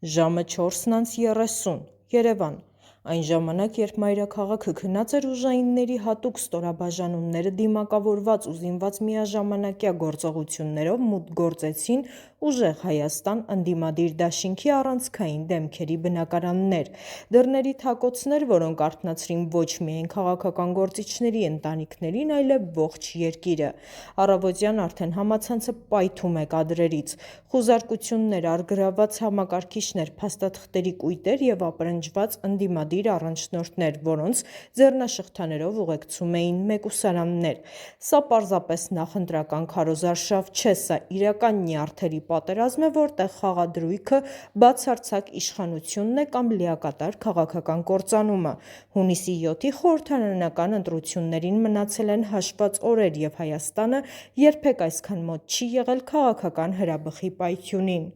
Ժամը 4:30 Երևան։ Այն ժամանակ, երբ մայրաքաղաքը քնած էր ուժայինների հատուկ ստորաբաժանումները դիմակավորված ու զինված միաժամանակյա գործողություններով մուտք գործեցին ուժեղ Հայաստան ընդդիմադիր դաշինքի առանցքային դեմքերի բնակարաններ, դռների թակոցներ, որոնք արթնացրին ոչ միայն քաղաքական գործիչների ընտանիքներին, այլև ողջ երկիրը։ Առավոտյան արդեն համացանցը պայթում է կադրերից։ Խուզարկություններ, առգրավված համակարգիչներ, փաստաթղթերի կույտեր և ապրնջված ընդդիմադիր առաջնորդներ, որոնց ձեռնաշղթաներով ուղեկցում էին մեկուսարաններ։ Սա պարզապես նախընտրական քարոզարշավ չէ, սա իրական նյարդերի պատերազմ է, որտեղ խաղադրույքը բացարձակ իշխանությունն է կամ լիակատար քաղաքական կործանումը։ Հունիսի 7-ի խորհրդարանական ընտրություններին մնացել են հաշված օրեր, և Հայաստանը երբեք այսքան մոտ չի եղել քաղաքական հրաբխի պայթյունին։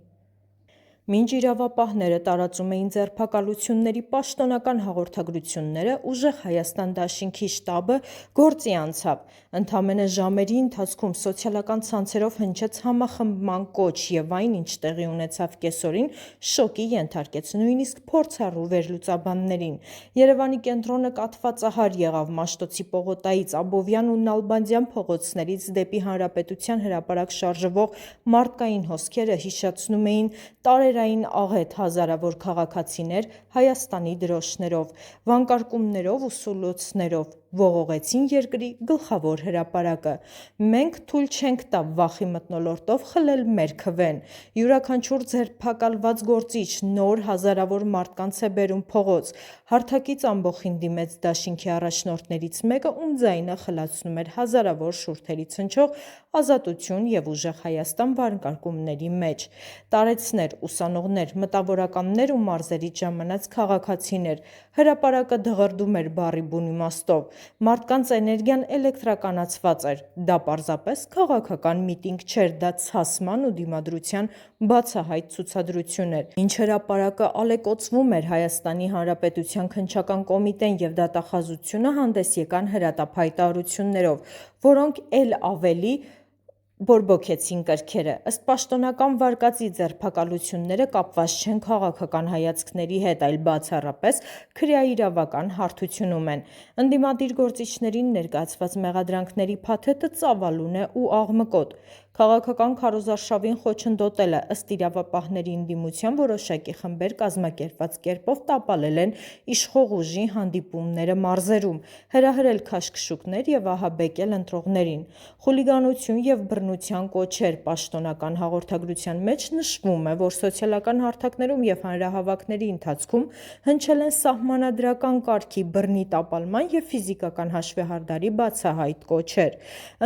Մինչ իրավապահները տարածում էին ձերբակալությունների պաշտոնական հաղորդագրությունները, ուժեղ Հայաստան դաշինքի շտաբը գործի անցավ։ Ընդամենը ժամերի ընթացքում սոցիալական ցանցերով հնչեց համախմբման կոչ, և այն, ինչ տեղի ունեցավ կեսօրին, շոկի ենթարկեց նույնիսկ փորձառու վերլուծաբաններին։ Երևանի կենտրոնը կաթվածահար եղավ Մաշտոցի պողոտայից, Աբովյան ու Նալբանդյան փողոցներից դեպի Հանրապետության հրապարակ շարժվող մարդկային հոսքերը հիշեցնում էին տարերային աղետ հազարավոր քաղաքացիներ Հայաստանի դրոշներով, վանկարկումներով ու սուլոցներով ողողեցին երկրի գլխավոր հրապարակը։ «Մենք թույլ չենք տա վախի մթնոլորտով խլել մեր քվեն»։ Յուրաքանչյուր ձերբակալված գործիչ նոր հազարավոր մարդկանց է բերում փողոց։ Հարթակից ամբոխին դիմեց դաշինքի առաջնորդներից մեկը, ում ձայնը խլացնում էր հազարավոր շուրթերից հնչող «Ազատություն» և «Ուժեղ Հայաստան» վանկարկումների մեջ։ Տարեցներ, ուսանողներ, մտավորականներ ու մարզերից ժամանած քաղաքացիներ։ Հրապարակը դղրդում էր բառի բուն իմաստով։ Մարդկանց էներգիան էլեկտրականացված էր։ Դա պարզապես քաղաքական միտինգ չէր, դա ցասման ու դիմադրության բացահայտ ցուցադրություն էր։ Մինչ հրապարակը ալեկոծվում էր, Հայաստանի Հանրապետության քննչական կոմիտեն և դատախազությունը հանդես եկան հրատապ հայտարարություններով, որոնք էլ ավելի բորբոքեցին կրքերը։ Ըստ պաշտոնական վարկածի, ձերբակալությունները կապված չեն քաղաքական հայացքների հետ, այլ բացառապես քրեաիրավական հարթությունում են։ Ընդդիմադիր գործիչներին ներկայացված մեղադրանքների փաթեթը ծավալուն է ու աղմկոտ։ Քաղաքական քարոզարշավին խոչընդոտելը, ըստ իրավապահների ընդդիմության, որոշակի խմբեր կազմակերպված կերպով տապալել են իշխող ուժի հանդիպումները մարզերում, հրահրել քաշքշուկներ և ահաբեկել ընտրողներին։ Խուլիգանություն և բռնության կոչեր։ Պաշտոնական հաղորդագրության մեջ նշվում է, որ սոցիալական հարթակներում և հանրահավաքների ընթացքում հնչել են սահմանադրական կարգի, բռնի տապալման և ֆիզիկական հաշվեհարդարի բացահայտ կոչեր,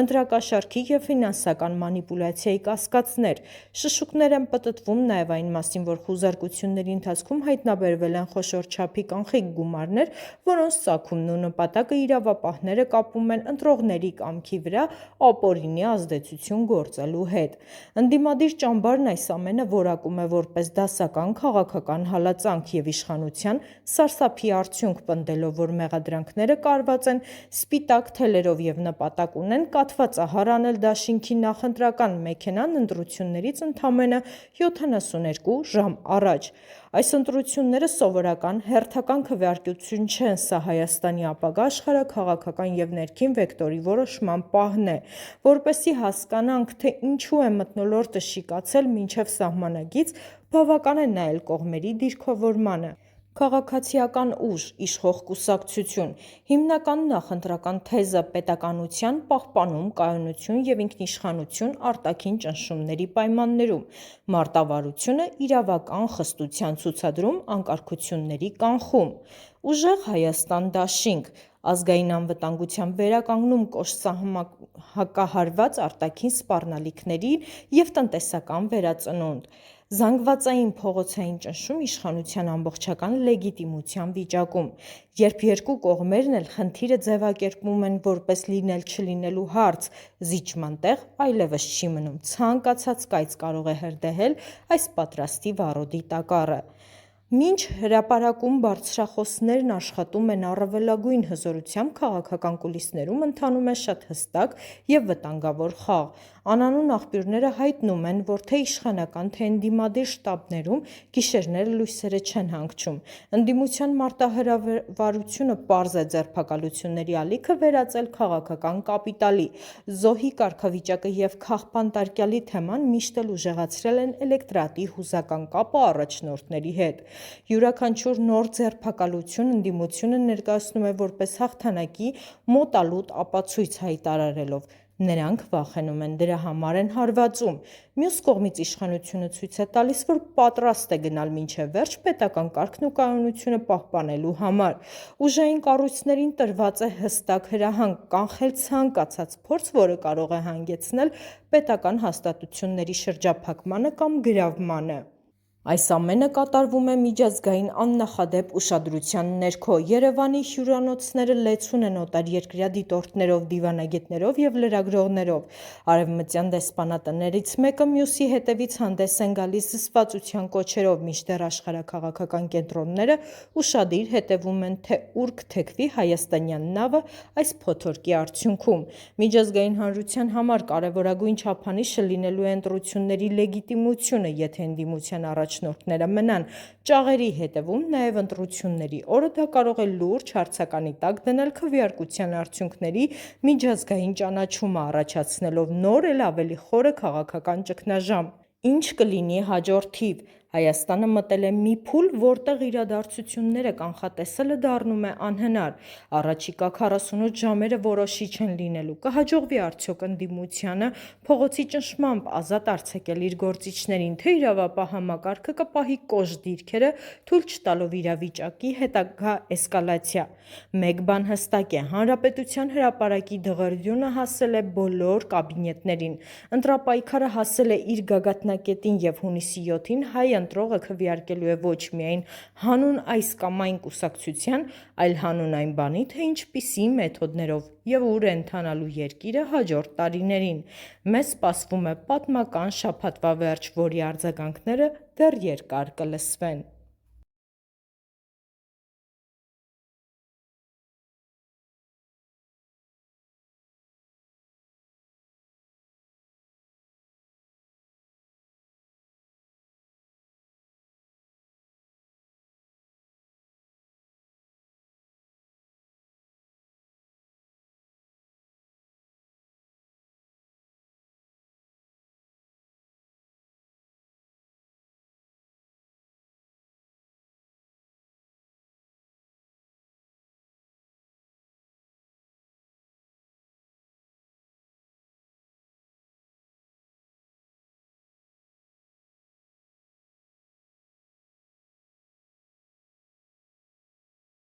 ընտրակաշառքի և ֆինանսական մանիպուլյացիայի կասկածներ։ Շշուկներ են պտտվում նաև այն մասին, որ խուզարկությունների ընթացքում հայտնաբերվել են խոշոր չափի կանխիկ գումարներ, որոնց ծագումն ու նպատակը իրավապահները կապում են ընտրողների կամքի վրա ապօրինի ազդեցություն գործելու հետ։ Ընդդիմադիր ճամբարն այս ամենը որակում է որպես դասական քաղաքական հալածանք և իշխանության սարսափի արդյունք, պնդելով, որ մեղադրանքները կարված են սպիտակ թելերով և նպատակ ունեն կաթվածահար անել դաշինքի նախընտրական մեքենան ընտրություններից ընդամենը 72 ժամ առաջ։ Այս ընտրությունները սովորական, հերթական քվեարկություն չեն, սա Հայաստանի ապագա աշխարհաքաղաքական և ներքին վեկտորի որոշման պահն է։ Որպեսզի հասկանանք, թե ինչու է մթնոլորտը շիկացել մինչև սահմանագիծ, բավական է նայել կողմերի դիրքորոշմանը։ Քաղաքացիական ուժ, իշխող կուսակցություն։ Հիմնական նախընտրական թեզը՝ պետականության պահպանում, կայունություն և ինքնիշխանություն արտաքին ճնշումների պայմաններում։ Մարտավարությունը՝ իրավական խստության ցուցադրում, անկարգությունների կանխում։ Ուժեղ Հայաստան դաշինք։ Ազգային անվտանգության վերականգնում, կոշտահակահարված արտաքին սպառնալիքների և տնտեսական վերածնունդ։ Զանգվածային փողոցային ճնշում իշխանության ամբողջական լեգիտիմության վիճակում։ Երբ երկու կողմերն էլ խնդիրը ձևակերպում են որպես լինել-չլինելու հարց, զիջման տեղ այլևս չի մնում։ Ցանկացած կայծ կարող է հրդեհել այս պատրաստի վառոդի տակառը։ Մինչ հրապարակում բարձրախոսներն աշխատում են առավելագույն հզորությամբ, քաղաքական կուլիսներում ընթանում է շատ հստակ և վտանգավոր խաղ։ Անանուն աղբյուրները հայտնում են, որ թե իշխանական, թե ընդդիմադիր շտաբներում գիշերները լույսերը չեն հանգչում։ Ընդդիմության մարտահրավարությունը պարզ է ձերբակալությունների ալիքը վերածել քաղաքական կապիտալի։ Զոհի կարգավիճակը և քաղբանտարկյալի թեման միշտ էլ ուժեղացրել են էլեկտորատի հուզական կապը առաջնորդների հետ։ Յուրաքանչյուր նոր ձերբակալություն ընդդիմությունը ներկայացնում է որպես հաղթանակի մոտալուտ ապացույց հայտարարելով։ Նրանք վախենում են, դրա համար են հարվածում։ Մյուս կողմից իշխանությունը ցույց է տալիս, որ պատրաստ է գնալ մինչև վերջ պետական կարգն ու կայունությունը պահպանելու համար։ Ուժային կառույցներին տրված է հստակ հրահանգ՝ կանխել ցանկացած փորձ, որը կարող է հանգեցնել պետական հաստատությունների շրջափակմանը կամ գրավմանը։ Այս ամենը կատարվում է միջազգային աննախադեպ ուշադրության ներքո։ Երևանի հյուրանոցները լեցուն են օտարերկրյա դիտորդներով, դիվանագետներով և լրագրողներով։ Արևմտյան դեսպանատներից մեկը մյուսի հետևից հանդես են գալիս զսպվածության կոչերով, մինչդեռ աշխարհաքաղաքական կենտրոնները ուշադիր հետևում են, թե ուր կթեքվի հայաստանյան նավը այս փոթորկի արդյունքում։ Միջազգային հանրության համար կարևորագույն չափանիշը լինելու է ընտրությունների լեգիտիմությունը, եթե ընդդիմության առաջնորդները մնան ճաղերի հետևում, նաև ընտրությունների օրը դա կարող է լուրջ հարցականի տակ դնել քվեարկության արդյունքների միջազգային ճանաչումը, առաջացնելով նոր, էլ ավելի խորը քաղաքական ճգնաժամ։ Ինչ կլինի հաջորդ թիվ։ Հայաստանը մտել է մի փուլ, որտեղ իրադարձությունները կանխատեսելը դառնում է անհնար։ Առաջիկա 48 ժամերը որոշիչ են լինելու։ Կհաջողվի արդյոք ընդդիմությանը փողոցի ճնշմամբ ազատ արձակել իր գործիչներին, թե իրավապահ համակարգը կպահի կոշտ դիրքերը, թույլ չտալով իրավիճակի հետագա էսկալացիա։ Մեկ բան հստակ է՝ հանրապետության հրապարակի դղրդյունը հասել է բոլոր կաբինետներին։ Ընտրապայքարը հասել է իր գագաթնակետին և հունիսի 7-ին հայ ընտրողը քվեարկելու է ոչ միայն հանուն այս կամ այն կուսակցության, այլ հանուն այն բանի, թե ինչպիսի մեթոդներով և ուր է ընթանալու երկիրը հաջորդ տարիներին։ Մեզ սպասվում է պատմական շաբաթվա վերջ, որի արձագանքները դեռ երկար կլսվեն։